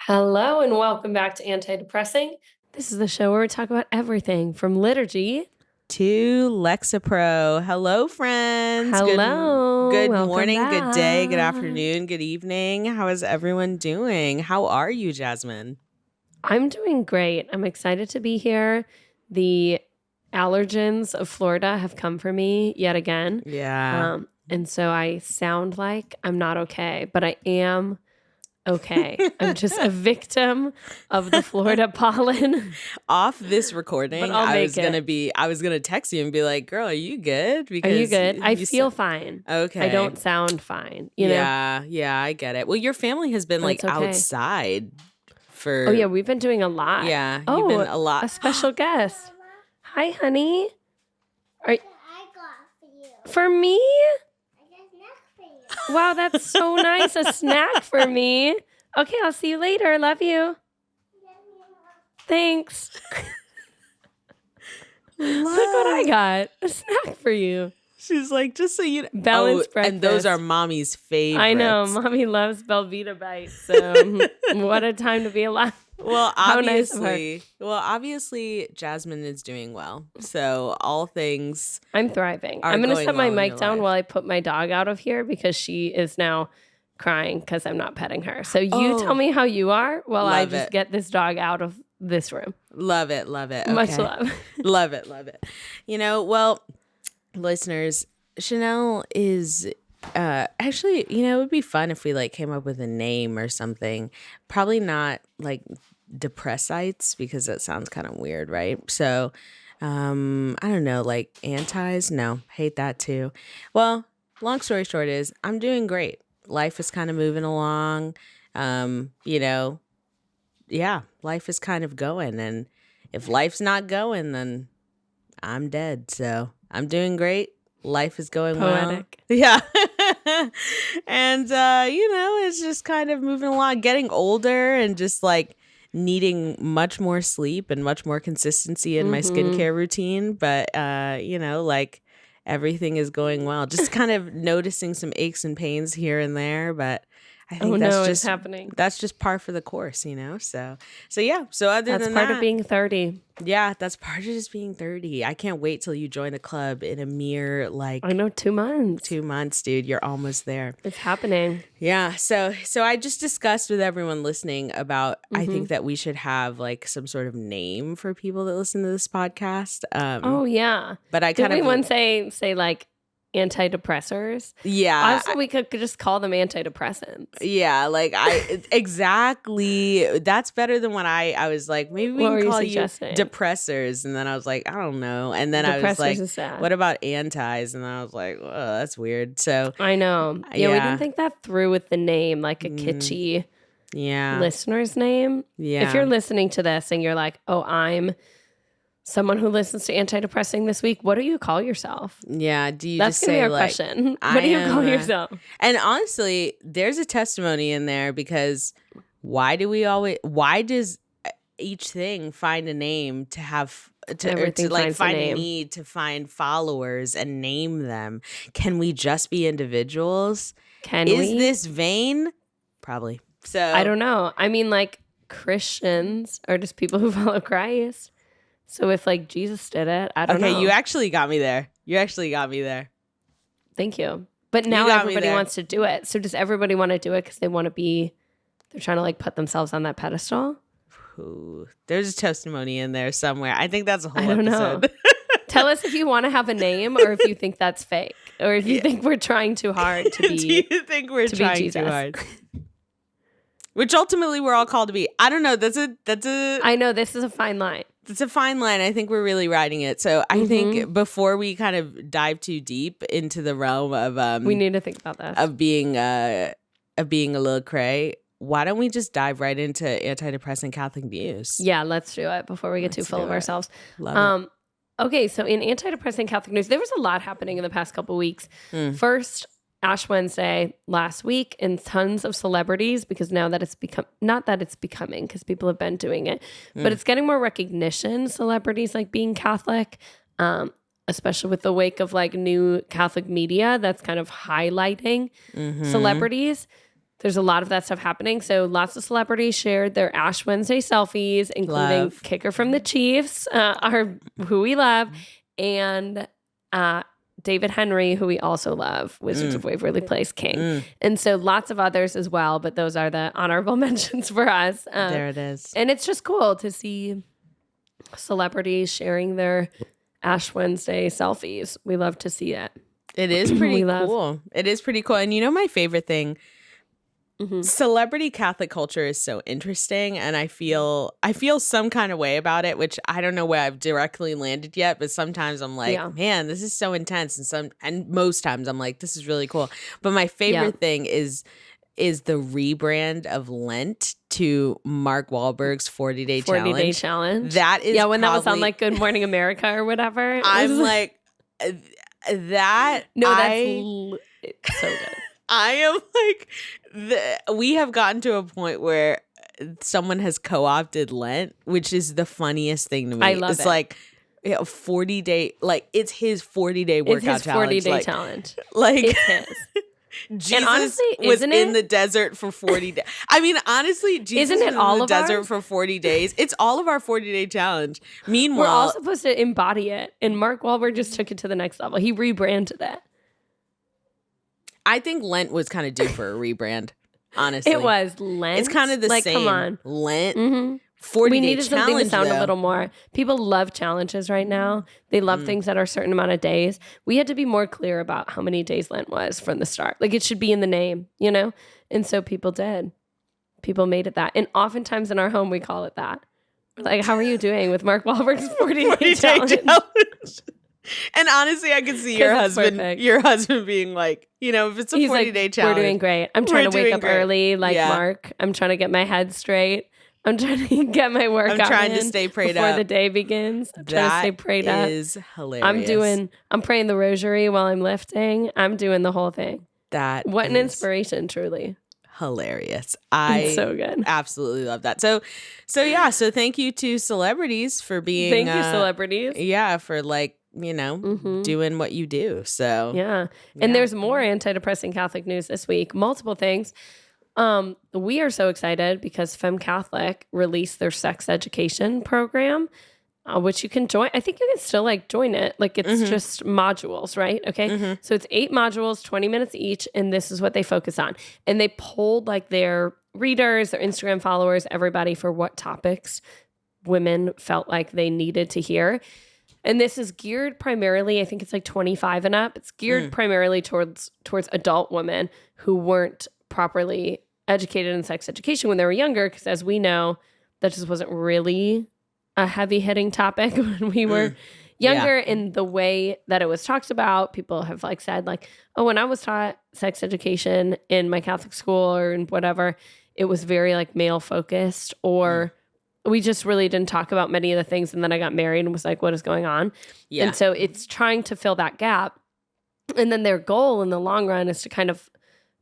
Hello and welcome back to Anti-Depressing. This is the show where we talk about everything from liturgy to Lexapro. Hello, friends. Hello. Good Welcome morning, good day, good back. afternoon, good evening. How is everyone doing? How are you, Jasmine? I'm doing great. I'm excited to be here. The allergens of Florida have come for me yet again. Yeah. And so I sound like I'm not okay, but I am okay. I'm just a victim of the Florida pollen. Off this recording, But I'll I make was gonna text you and be like, "Girl, are you good?" Are you good? I you feel fine. okay. I don't sound fine. You know? Yeah, I get it. Well, your family has been But like it's okay. outside for. Oh, yeah, we've been doing a lot. Yeah, Oh, you've been a lot. a special guest. Hi, honey. Are I got for you. for me? I got a snack for you. Wow, that's so nice. A snack for me. Okay, I'll see you later. Love you. Thanks. Look what I got. A snack for you. She's like, just so you know. Balanced breakfast. And those are mommy's favorites. I know. Mommy loves Belvita bites. So what a time to be alive. Well, How nice of her. obviously, Jasmine is doing well. So all things. I'm thriving. Are I'm going to going set my well in mic your down life. while I put my dog out of here because she is now crying because I'm not petting her. So you tell me how you are while I Love just it. get this dog out of this room. Love it. Okay. Much love. Love it. Well, listeners, Chanel is actually, it would be fun if we like came up with a name or something. Probably not like depressites because that sounds kind of weird, right? So I don't know, like antis. No, hate that too. Well, long story short is I'm doing great. Life is kind of moving along. Yeah, life is kind of going. And if life's not going, then I'm dead. So I'm doing great. Life is going Poetic. well. Yeah. And, it's just kind of moving along, getting older and just like needing much more sleep and much more consistency in my skincare routine. But, like everything is going well. Just kind of noticing some aches and pains here and there. But I think It's happening. That's just par for the course, So yeah. So other That's than part that, of being 30. yeah, that's part of just being 30. I can't wait till you join the club in a mere like I know, 2 months. 2 months, dude. You're almost there. It's happening. Yeah. So I just discussed with everyone listening about I think that we should have like some sort of name for people that listen to this podcast. Oh, yeah. But I Did kind of we once say like antidepressors? yeah. Also, we could just call them antidepressants. Yeah, like exactly. That's better than when I was like, maybe we What were can you call you suggesting? depressors. And then I was like, I don't know. And then I was Depressors like, is sad. what about antis? And then I was like, oh, that's weird. So I know. Yeah, we Yeah. didn't think that through with the name, like a kitschy yeah. listener's name. Yeah. If you're listening to this and you're like, oh, I'm someone who listens to Anti-Depressing this week, what do you call yourself? Yeah. Do you That's just going to say be our like, question. I What do you am call a- yourself? And honestly, there's a testimony in there because why does each thing find a name to have to Everything like finds a find a name. need to find followers and name them? Can we just be individuals? Can Is we? this vain? Probably. So I don't know. I mean, like Christians are just people who follow Christ. So if like Jesus did it, I don't know. Okay, you actually got me there. Thank you. But now got me everybody there. wants to do it. So does everybody want to do it because they want to be, they're trying to like put themselves on that pedestal? Ooh, there's a testimony in there somewhere. I think that's a whole I don't know. episode. Tell us if you want to have a name or if you think that's fake or if you think we're trying too hard to Do be. you think we're to be trying too Jesus. hard? Which ultimately we're all called to be. I don't know. That's a I know this is a fine line. It's a fine line. I think we're really riding it. So I think before we kind of dive too deep into the realm of We need to think about this. of being a little cray, why don't we just dive right into antidepressant Catholic news? Yeah, let's do it before we get too Let's full do of it. ourselves. Love it. Okay, so in antidepressant Catholic news, there was a lot happening in the past couple weeks. First, Ash Wednesday last week, and tons of celebrities, because now that it's become, not that it's becoming, because people have been doing it, but it's getting more recognition, celebrities like being Catholic, especially with the wake of like new Catholic media that's kind of highlighting celebrities. there's a lot of that stuff happening. So lots of celebrities shared their Ash Wednesday selfies, including Love. kicker from the Chiefs, who we love, and David Henry, who we also love, Wizards of Waverly Place King. And so lots of others as well, but those are the honorable mentions for us. There it is. And it's just cool to see celebrities sharing their Ash Wednesday selfies. We love to see it. It is pretty cool. It is pretty cool. And you know, my favorite thing, celebrity Catholic culture is so interesting, and I feel some kind of way about it, which I don't know where I've directly landed yet, but sometimes I'm like, man, this is so intense, and most times I'm like, this is really cool. But my favorite thing is the rebrand of Lent to Mark Wahlberg's 40-day 40-day challenge. That is when that was on like Good Morning America or whatever. I'm like that. No, it's so good. I am like, we have gotten to a point where someone has co-opted Lent, which is the funniest thing to me. I love it's it. like 40-day, like it's his 40-day workout challenge. It's his 40-day like, challenge. Like it's his. Jesus honestly, was in the desert for 40 days. I mean, honestly, Jesus Isn't it was all in the of desert ours? for 40 days. It's all of our 40-day challenge. Meanwhile, We're all supposed to embody it. And Mark Wahlberg just took it to the next level. He rebranded it. I think Lent was kind of due for a rebrand, honestly. It was Lent. It's kind of the same. Come on. Lent. 40-day We needed something to sound though. a little more. People love challenges right now. They love things that are a certain amount of days. We had to be more clear about how many days Lent was from the start. Like it should be in the name, you know? And so people did. People made it that. And oftentimes in our home, we call it that. Like, how are you doing with Mark Wahlberg's 40-day challenge? And honestly, I could see 'Cause your it's husband, perfect. being like, you know, if it's a He's 40-day like, challenge. we're doing great. I'm trying to wake doing up great. early like Yeah. Mark. I'm trying to get my head straight. I'm trying to get my workout I'm trying to in stay prayed before up. the day begins. I'm trying to stay prayed up. That is hilarious. I'm praying the rosary while I'm lifting. I'm doing the whole thing. That What an is inspiration, truly. hilarious. It's so good. Absolutely love that. So thank you to celebrities for being Thank you, celebrities. Yeah, for like, you know, doing what you do. So Yeah. And there's more anti-depressing Catholic news this week. Multiple things. We are so excited because Femme Catholic released their sex education program, which you can join. I think you can still like join it. Like it's just modules, right? Okay. So it's 8 modules, 20 minutes each. And this is what they focus on. And they polled like their readers, their Instagram followers, everybody for what topics women felt like they needed to hear. And this is geared primarily, I think it's like 25 and up. It's geared primarily towards adult women who weren't properly educated in sex education when they were younger. Because as we know, that just wasn't really a heavy hitting topic when we were younger. In the way that it was talked about, people have like said like, oh, when I was taught sex education in my Catholic school or in whatever, it was very like male focused, or we just really didn't talk about many of the things. And then I got married and was like, what is going on? Yeah. And so it's trying to fill that gap. And then their goal in the long run is to kind of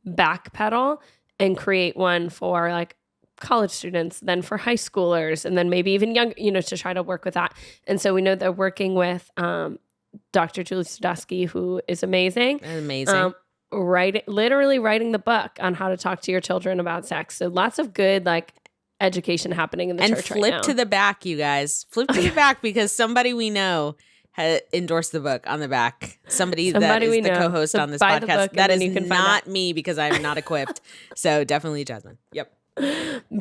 backpedal and create one for like college students, then for high schoolers, and then maybe even young, you know, to try to work with that. And so we know they're working with Dr. Julie Sadowski, who is amazing. Amazing. Literally writing the book on how to talk to your children about sex. So lots of good like education happening in the church right now. And flip to the back, you guys. Flip to the back because somebody we know had endorsed the book on the back. Somebody that is we the know. co-host So on this buy the podcast. book and That then is you can find not out. me because I'm not equipped. So definitely Jasmine. Yep.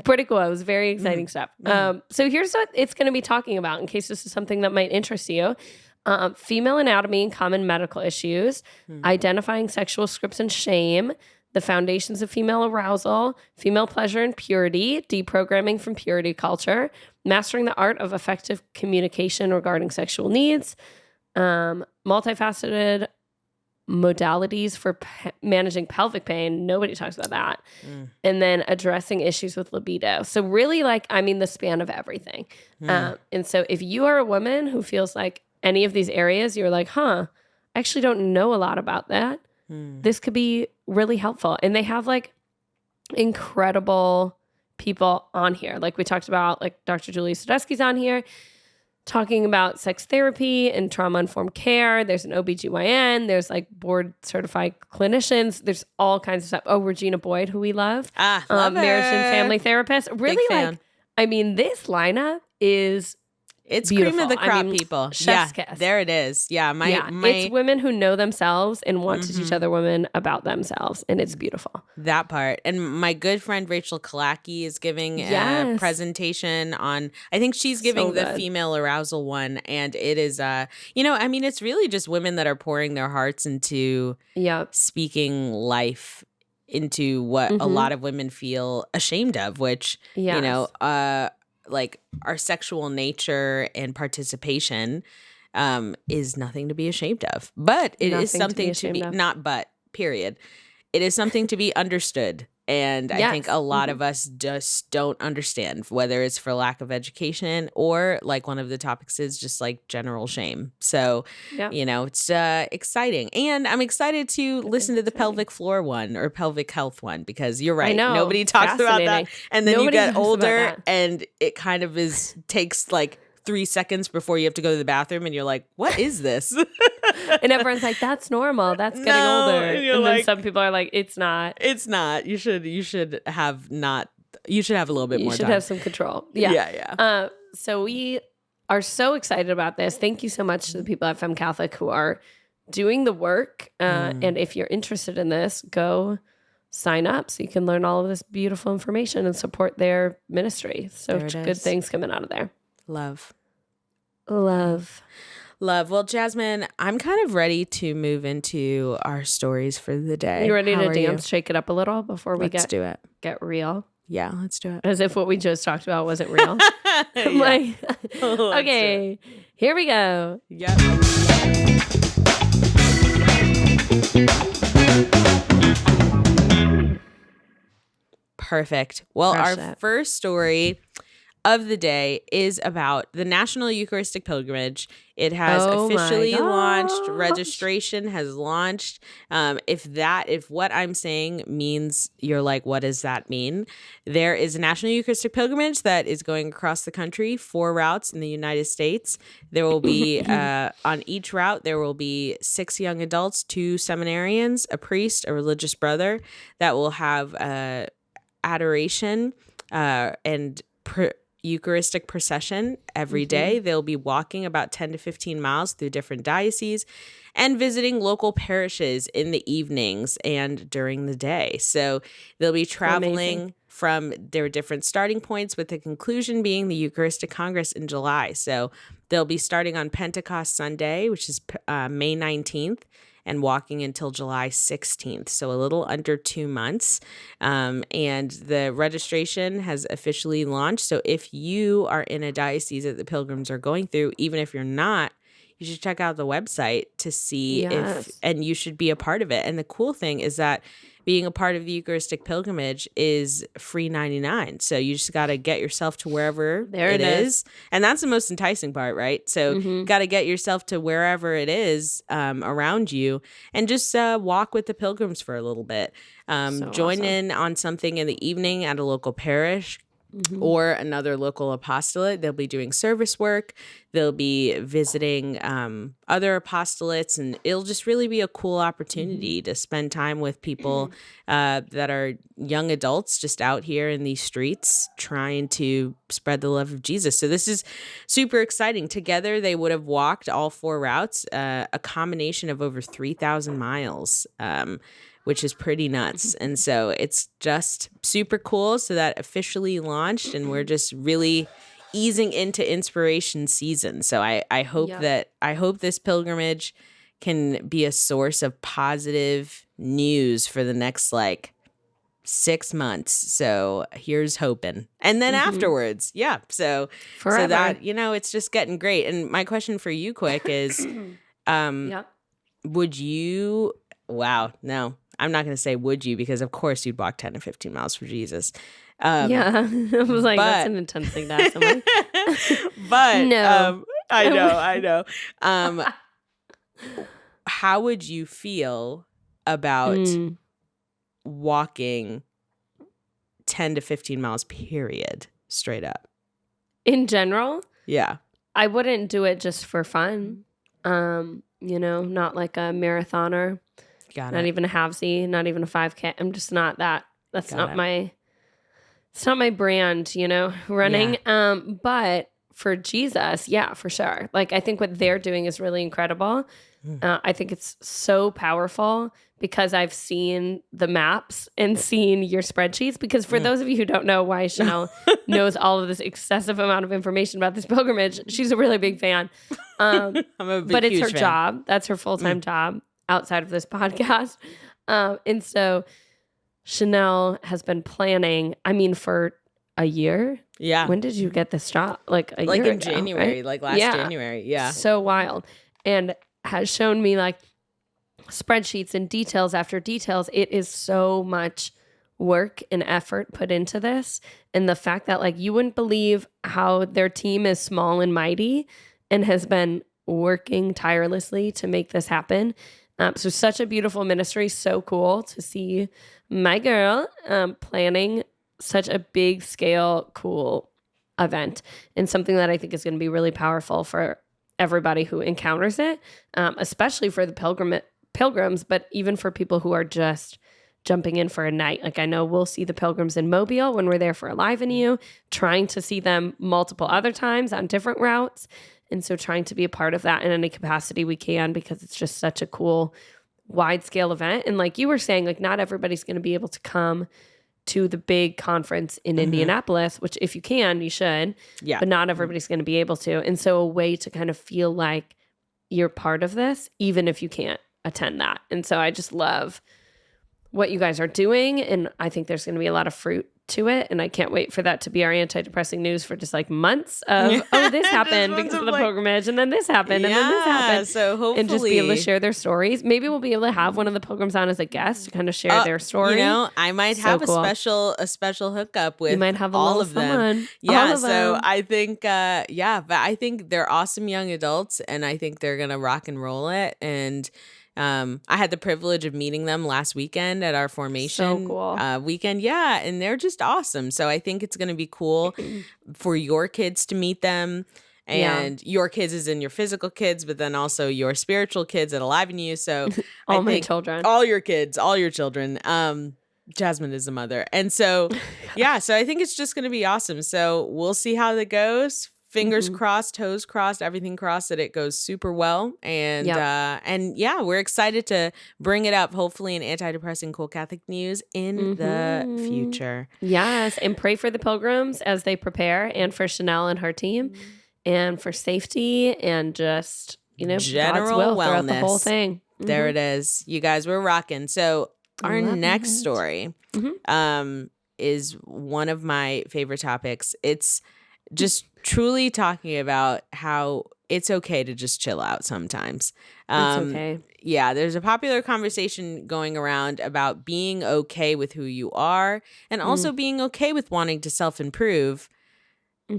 Pretty cool. It was very exciting stuff. So here's what it's going to be talking about in case this is something that might interest you. Female anatomy and common medical issues, identifying sexual scripts and shame, the foundations of female arousal, female pleasure and purity, deprogramming from purity culture, mastering the art of effective communication regarding sexual needs, multifaceted modalities for managing pelvic pain. Nobody talks about that. And then addressing issues with libido. So really like, I mean, the span of everything. And so if you are a woman who feels like any of these areas, you're like, I actually don't know a lot about that. This could be really helpful. And they have like incredible people on here. Like we talked about, like Dr. Julie Sadowski's on here. talking about sex therapy and trauma-informed care. There's an OBGYN. There's like board-certified clinicians. There's all kinds of stuff. Oh, Regina Boyd, who we love. Love marriage her. and family therapist. Really, Big fan. like, I mean, this lineup is It's beautiful. cream of the crop, I mean, people. chef's Yeah, kiss. there it is. Yeah, it's women who know themselves and want to teach other women about themselves, and it's beautiful. that part. And my good friend Rachel Kalaki is giving a Yes. presentation on, I think she's giving the good. female arousal one. And it is, I mean, it's really just women that are pouring their hearts into Yeah. speaking life into what a lot of women feel ashamed of, which, Yes. like our sexual nature and participation is nothing to be ashamed of. But it is something to be, not but, period. It is something to be understood. And I think a lot of us just don't understand, whether it's for lack of education or, like one of the topics is just like general shame. So, it's exciting. And I'm excited to listen to the pelvic floor one or pelvic health one, because you're right. Nobody talks about that. And then you get older and it kind of takes like 3 seconds before you have to go to the bathroom and you're like, what is this? And everyone's like, that's normal. That's getting older. And then some people are like, it's not. It's not. You should have not. You should have a little bit more time. You should have some control. Yeah. Yeah. So we are so excited about this. Thank you so much to the people at Femme Catholic who are doing the work. And if you're interested in this, go sign up so you can learn all of this beautiful information and support their ministry. So good things coming out of there. Love. Well, Jasmine, I'm kind of ready to move into our stories for the day. You ready to dance, shake it up a little before we do it. Get real? Yeah, let's do it. As if what we just talked about wasn't real. I'm like, okay, here we go. Yep. Perfect. Well, our first story of the day is about the National Eucharistic Pilgrimage. It has officially launched. Registration has launched. If what I'm saying means you're like, what does that mean? There is a National Eucharistic Pilgrimage that is going across the country, 4 routes in the United States. There will be, on each route, there will be 6 young adults, 2 seminarians, a priest, a religious brother that will have adoration and Eucharistic procession every day. They'll be walking about 10 to 15 miles through different dioceses and visiting local parishes in the evenings and during the day. So they'll be traveling from their different starting points, with the conclusion being the Eucharistic Congress in July. So they'll be starting on Pentecost Sunday, which is May 19th. And walking until July 16th, so a little under 2 months. And the registration has officially launched. So if you are in a diocese that the pilgrims are going through, even if you're not, you should check out the website to see and you should be a part of it. And the cool thing is that being a part of the Eucharistic pilgrimage is free 99. So you just got to get yourself to wherever it is. And that's the most enticing part, right? So got to get yourself to wherever it is around you and just walk with the pilgrims for a little bit. Join in on something in the evening at a local parish. Or another local apostolate. They'll be doing service work. They'll be visiting other apostolates, and it'll just really be a cool opportunity to spend time with people that are young adults just out here in these streets trying to spread the love of Jesus. So this is super exciting. Together, they would have walked all 4 routes, a combination of over 3,000 miles. Which is pretty nuts. And so it's just super cool. So that officially launched, and we're just really easing into inspiration season. So I hope this pilgrimage can be a source of positive news for the next 6 months. So here's hoping. And then afterwards, so that, it's just getting great. And my question for you, quick, is would you, no, I'm not going to say would you, because of course you'd walk 10 to 15 miles for Jesus. I was like, that's an intense thing to ask someone. But no. I know. How would you feel about walking 10 to 15 miles, period, straight up? In general? Yeah. I wouldn't do it just for fun. Not like a marathoner, Got not it. even a halvesy, not even a 5K. I'm just not that. That's Got not it. it's not my brand, running. But for Jesus, yeah, for sure. Like, I think what they're doing is really incredible. I think it's so powerful because I've seen the maps and seen your spreadsheets. Because for those of you who don't know why Chanel knows all of this excessive amount of information about this pilgrimage, she's a really big fan. I'm a big, But it's her huge fan. job. That's her full-time job outside of this podcast. And so Chanel has been planning, for a year. Yeah. When did you get this job? Like a Like year in ago, January, right? like last January. Yeah. So wild. And has shown me like spreadsheets and details after details. It is so much work and effort put into this. And the fact that like you wouldn't believe how their team is small and mighty and has been working tirelessly to make this happen. So such a beautiful ministry. So cool to see my girl planning such a big scale, cool event, and something that I think is going to be really powerful for everybody who encounters it, especially for the pilgrims, but even for people who are just jumping in for a night. Like, I know we'll see the pilgrims in Mobile when we're there for Alive in You, trying to see them multiple other times on different routes. And so trying to be a part of that in any capacity we can, because it's just such a cool wide scale event. And like you were saying, like not everybody's going to be able to come to the big conference in Indianapolis, which if you can, you should. Yeah. But not everybody's going to be able to. And so a way to kind of feel like you're part of this, even if you can't attend that. And so I just love what you guys are doing. And I think there's going to be a lot of fruit to it. And I can't wait for that to be our antidepressing news for just like months of, this happened because of the pilgrimage. And then this happened. And then this happened. So hopefully. And just be able to share their stories. Maybe we'll be able to have one of the pilgrims on as a guest to kind of share their story. I might have a special hookup with you might have all of them. Someone. Yeah. Of so them. I think, but I think they're awesome young adults, and I think they're going to rock and roll it. And I had the privilege of meeting them last weekend at our formation weekend. Yeah. And they're just awesome. So I think it's going to be cool for your kids to meet them. And your kids is in your physical kids, but then also your spiritual kids at Alive in You. So all my children, all your kids, all your children. Jasmine is the mother. And so, so I think it's just going to be awesome. So we'll see how that goes. Fingers crossed, toes crossed, everything crossed that it goes super well. And we're excited to bring it up, hopefully in Anti-Depressing Cool Catholic News in the future. Yes, and pray for the pilgrims as they prepare, and for Chanel and her team, and for safety, and just, general God's will wellness throughout the whole thing. There it is. You guys, we're rocking. So our next story is one of my favorite topics. It's just truly talking about how it's okay to just chill out sometimes. It's okay. Yeah, there's a popular conversation going around about being okay with who you are, and also being okay with wanting to self-improve,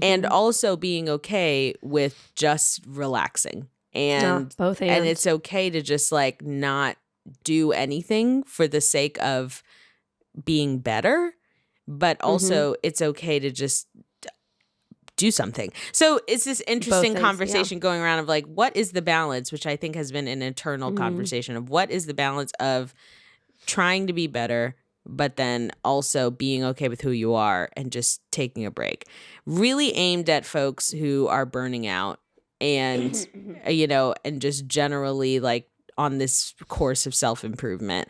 and also being okay with just relaxing. And both and it's okay to just like not do anything for the sake of being better, but also it's okay to just do something. So it's this interesting conversation going around of like, what is the balance, which I think has been an internal conversation of what is the balance of trying to be better, but then also being okay with who you are and just taking a break. Really aimed at folks who are burning out and, and just generally like on this course of self-improvement.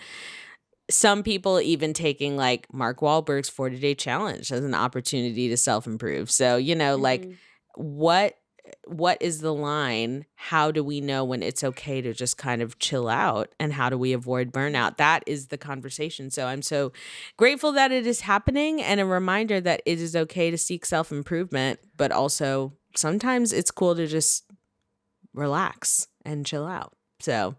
Some people even taking like Mark Wahlberg's 40-day challenge as an opportunity to self-improve. So, like what is the line? How do we know when it's okay to just kind of chill out, and how do we avoid burnout? That is the conversation. So I'm so grateful that it is happening, and a reminder that it is okay to seek self-improvement, but also sometimes it's cool to just relax and chill out. So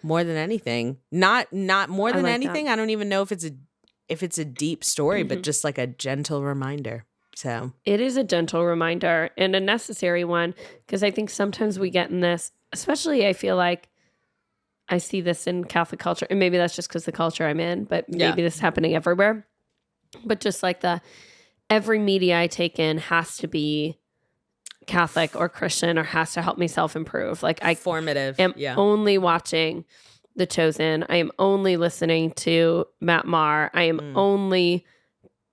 more than anything, not more than anything. That. I don't even know if it's a deep story, but just like a gentle reminder. So it is a gentle reminder and a necessary one, because I think sometimes we get in this, especially I feel like I see this in Catholic culture, and maybe that's just because the culture I'm in, but maybe this is happening everywhere. But just like every media I take in has to be Catholic or Christian or has to help me self-improve. Like I Formative. am Yeah. only watching The Chosen. I am only listening to Matt Maher. I am only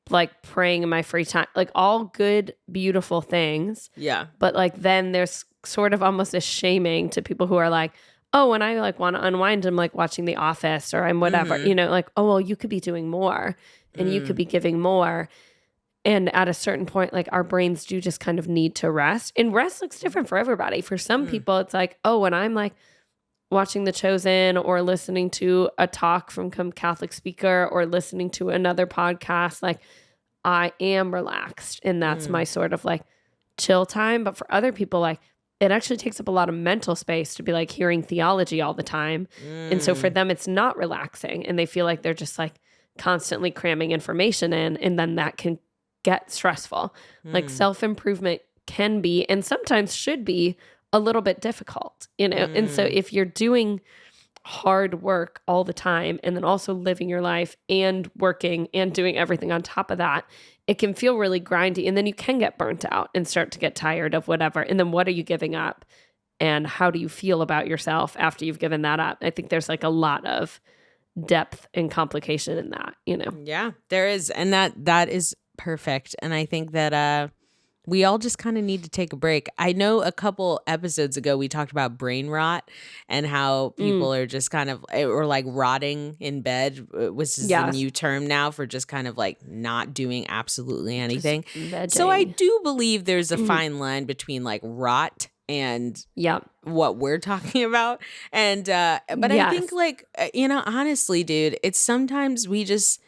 like praying in my free time, like all good, beautiful things. Yeah. But like then there's sort of almost a shaming to people who are like, oh, when I like want to unwind, I'm like watching The Office or I'm whatever, you know, like, oh, well, you could be doing more and you could be giving more. And at a certain point, like our brains do just kind of need to rest. And rest looks different for everybody. For some people, it's like, oh, when I'm like watching The Chosen or listening to a talk from some Catholic speaker or listening to another podcast, like I am relaxed and that's my sort of like chill time. But for other people, like it actually takes up a lot of mental space to be like hearing theology all the time. And so for them, it's not relaxing and they feel like they're just like constantly cramming information in, and then that can get stressful. Like self-improvement can be and sometimes should be a little bit difficult, you know? And so if you're doing hard work all the time and then also living your life and working and doing everything on top of that, it can feel really grindy and then you can get burnt out and start to get tired of whatever. And then what are you giving up? And how do you feel about yourself after you've given that up? I think there's like a lot of depth and complication in that, you know? Yeah, there is. And that is perfect. And I think that we all just kind of need to take a break. I know a couple episodes ago we talked about brain rot and how people are just kind of or like rotting in bed, which is the new term now for just kind of like not doing absolutely anything. So I do believe there's a fine line between like rot and what we're talking about. And but I think like you know, honestly, dude, it's sometimes we just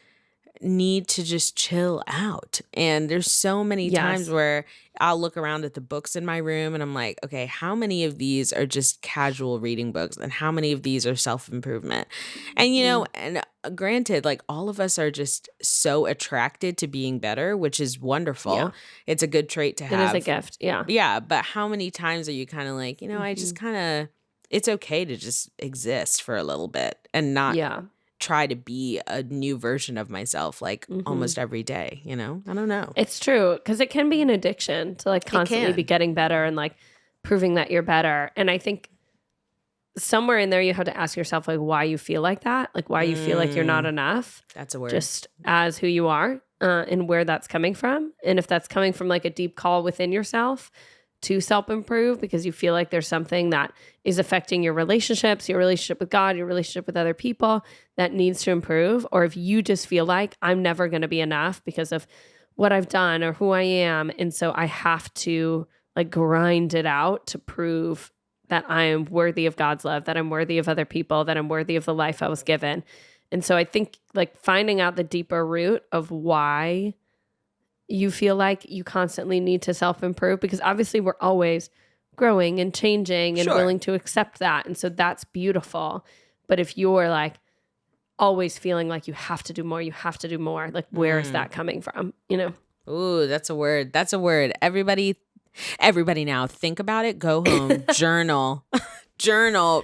need to just chill out. And there's so many times where I'll look around at the books in my room and I'm like, okay, how many of these are just casual reading books and how many of these are self-improvement? And you know, and granted, like all of us are just so attracted to being better, which is wonderful. It's a good trait to have. It is a gift. Yeah, but how many times are you kind of like, you know, I just kind of, it's okay to just exist for a little bit and not try to be a new version of myself like almost every day, you know? I don't know. It's true because it can be an addiction to like constantly be getting better and like proving that you're better. And I think somewhere in there you have to ask yourself like why you feel like that, like why you feel like you're not enough. That's a word. Just as who you are and where that's coming from. And if that's coming from like a deep call within yourself to self-improve because you feel like there's something that is affecting your relationships, your relationship with God, your relationship with other people that needs to improve, or if you just feel like I'm never going to be enough because of what I've done or who I am, and so I have to like grind it out to prove that I am worthy of God's love, that I'm worthy of other people, that I'm worthy of the life I was given. And so I think like finding out the deeper root of why you feel like you constantly need to self-improve, because obviously we're always growing and changing and willing to accept that. And so that's beautiful. But if you're like always feeling like you have to do more, like where is that coming from? You know? Ooh, that's a word. That's a word. Everybody now think about it. Go home, journal,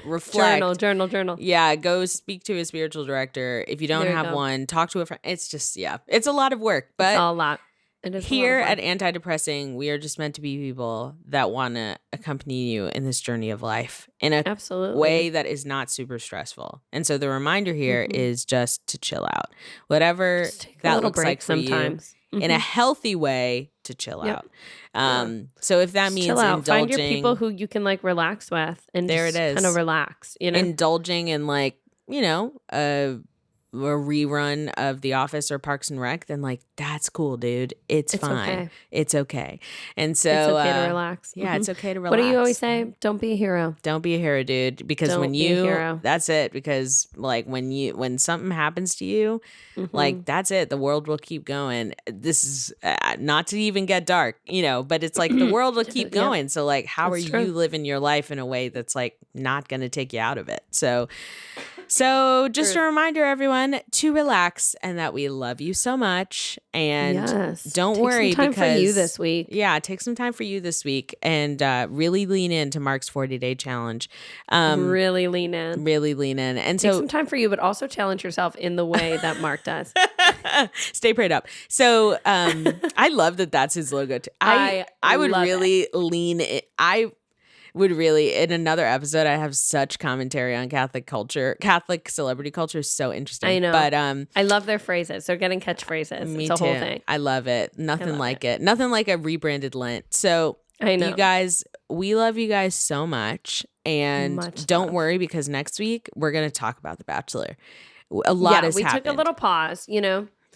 reflect. Journal. Yeah, go speak to a spiritual director. If you don't have one, talk to a friend. It's just, it's a lot of work. But it's a lot. Here at Anti-Depressing, we are just meant to be people that want to accompany you in this journey of life in a way that is not super stressful. And so the reminder here is just to chill out. Whatever that looks like for sometimes. You, in a healthy way to chill out. So if that means indulging. Find your people who you can like relax with and there just it is. Kind of relax. You know? Indulging in like, you know, a rerun of The Office or Parks and Rec, then like that's cool, dude. It's fine. Okay. It's okay. And so it's okay to relax. Yeah, it's okay to relax. What do you always say? Don't be a hero. Don't be a hero, dude. Because that's it. Because like when something happens to you, like that's it. The world will keep going. This is not to even get dark, you know, but it's like the world will keep going. So like, how are you living your life in a way that's like not going to take you out of it? So So just a reminder, everyone, to relax and that we love you so much. And don't worry, some time because for you this week. Yeah, take some time for you this week and really lean into Mark's 40-day challenge. Really lean in. And Take so some time for you, but also challenge yourself in the way that Mark does. stay prayed up. So I love that that's his logo. I would really lean it. I would really, in another episode, I have such commentary on Catholic culture. Catholic celebrity culture is so interesting. I know. But I love their phrases. They're getting catchphrases. Me it's a too. whole thing. I love it. Nothing like it. Nothing like a rebranded Lent. So I know. you guys, we love you guys so much. And don't worry, because next week we're going to talk about The Bachelor. A lot has happened. We took a little pause,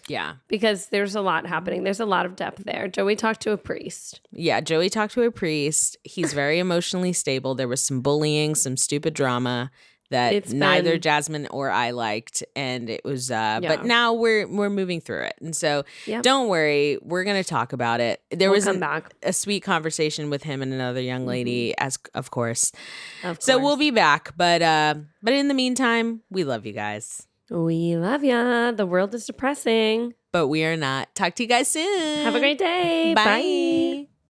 Yeah. because there's a lot happening. There's a lot of depth there. Joey talked to a priest. Yeah, Joey talked to a priest. He's very emotionally stable. There was some bullying, some stupid drama that neither Jasmine or I liked, and it was but now we're moving through it. And so don't worry, we're going to talk about it. There was a sweet conversation with him and another young lady, as of course. So we'll be back, but in the meantime, we love you guys. We love ya. The world is depressing. But we are not. Talk to you guys soon. Have a great day. Bye. Bye.